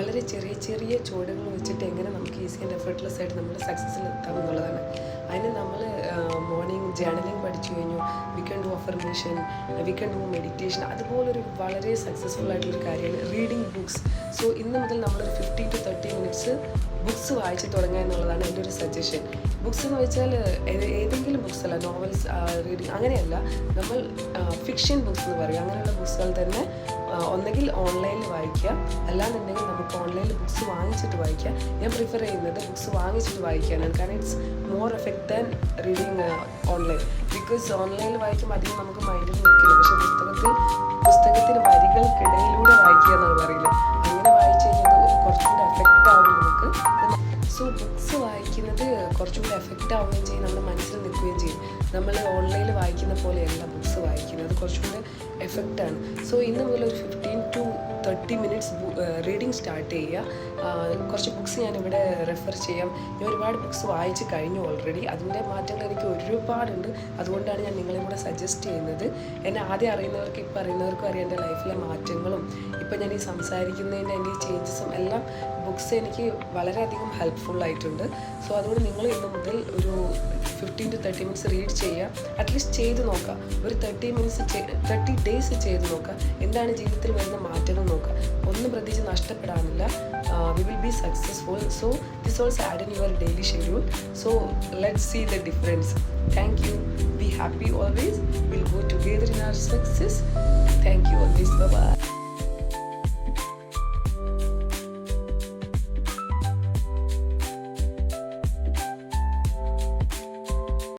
വളരെ ചെറിയ ചെറിയ ചുവടുകൾ വെച്ചിട്ട് എങ്ങനെ നമുക്ക് ഈസി ആൻഡ് എഫർട്ട്ലെസ് ആയിട്ട് നമ്മുടെ സക്സസ്സിൽ എത്താം എന്നുള്ളതാണ്. അതിന് നമ്മൾ മോർണിംഗ് ജേർണലിംഗ് പഠിച്ചു കഴിഞ്ഞു, we can do affirmation, we can do meditation. അതുപോലൊരു വളരെ സക്സസ്ഫുൾ ആയിട്ടുള്ളൊരു കാര്യമാണ് റീഡിങ് ബുക്സ്. സോ ഇന്ന് മുതൽ നമ്മളൊരു 15 to 30 മിനിറ്റ്സ് ബുക്സ് വായിച്ച് തുടങ്ങുക എന്നുള്ളതാണ് എൻ്റെ ഒരു സജഷൻ. ബുക്സ് എന്ന് വെച്ചാൽ ഏതെങ്കിലും ബുക്സ് അല്ല, നോവൽസ് റീഡിങ് അങ്ങനെയല്ല, നമ്മൾ ഫിക്ഷൻ ബുക്സ് എന്ന് പറയും. അങ്ങനെയുള്ള ബുക്സുകൾ തന്നെ ഒന്നെങ്കിൽ ഓൺലൈനിൽ വായിക്കുക, അല്ലാന്നുണ്ടെങ്കിൽ നമുക്ക് ഓൺലൈനിൽ ബുക്സ് വാങ്ങിച്ചിട്ട് വായിക്കുക. ഞാൻ പ്രിഫർ ചെയ്യുന്നത് ബുക്സ് വാങ്ങിച്ചിട്ട് വായിക്കാനാണ്. കാരണം it's more effect than reading online. Because ഓൺലൈനിൽ വായിക്കുമ്പോൾ അധികം നമുക്ക് മൈൻഡിൽ നിൽക്കില്ല. പക്ഷേ പുസ്തകത്തിന് വരികൾക്കിടയിലൂടെ വായിക്കുക എന്നാണ് പറയുന്നത്. അങ്ങനെ വായിച്ചു കഴിഞ്ഞാൽ കുറച്ചുകൂടി എഫക്റ്റ് ആവും നമുക്ക്. സോ ബുക്സ് വായിക്കുന്നത് കുറച്ചുകൂടി എഫക്റ്റ് ആവുകയും ചെയ്യും, നമ്മുടെ മനസ്സിൽ നിൽക്കുകയും ചെയ്യും. നമ്മൾ ഓൺലൈനിൽ വായിക്കുന്ന പോലെയല്ല ബുക്സ് വായിക്കുന്നത്, അത് കുറച്ചുകൂടി എഫക്റ്റാണ്. സോ ഇന്ന് മുതൽ ഒരു 15 to 30 മിനിറ്റ്സ് റീഡിങ് സ്റ്റാർട്ട് ചെയ്യുക. കുറച്ച് ബുക്സ് ഞാനിവിടെ റെഫർ ചെയ്യാം. ഞാൻ ഒരുപാട് ബുക്സ് വായിച്ച് കഴിഞ്ഞു ഓൾറെഡി. അതിൻ്റെ മാറ്റങ്ങൾ എനിക്ക് ഒരുപാടുണ്ട്. അതുകൊണ്ടാണ് ഞാൻ നിങ്ങളെ കൂടെ സജസ്റ്റ് ചെയ്യുന്നത്. എന്നെ ആദ്യം അറിയുന്നവർക്ക് ഇപ്പോൾ അറിയുന്നവർക്കും അറിയാം എൻ്റെ ലൈഫിലെ മാറ്റങ്ങളും ഇപ്പോൾ ഞാൻ ഈ സംസാരിക്കുന്നതിൻ്റെ എൻ്റെ ഈ ചേഞ്ചസും എല്ലാം ബുക്സ് എനിക്ക് വളരെയധികം ഹെൽപ്ഫുള്ളായിട്ടുണ്ട്. സോ അതുകൊണ്ട് നിങ്ങൾ ഇന്ന് മുതൽ ഒരു 15 to 30 മിനിറ്റ്സ് റീഡ് ചെയ്യുക. അറ്റ്ലീസ്റ്റ് ചെയ്ത് നോക്കുക. ഒരു 30 ഡേയ്സ് ചെയ്ത് നോക്കുക. എന്താണ് ജീവിതത്തിൽ വരുന്ന മാറ്റങ്ങൾ നോക്കുക. ഒന്നും പ്രത്യേകിച്ച് നഷ്ടപ്പെടാനില്ല. We will be successful. So this also add in your daily schedule. So let's see the difference. Thank you. Be happy always. We'll go together in our success. Thank you always. Bye bye.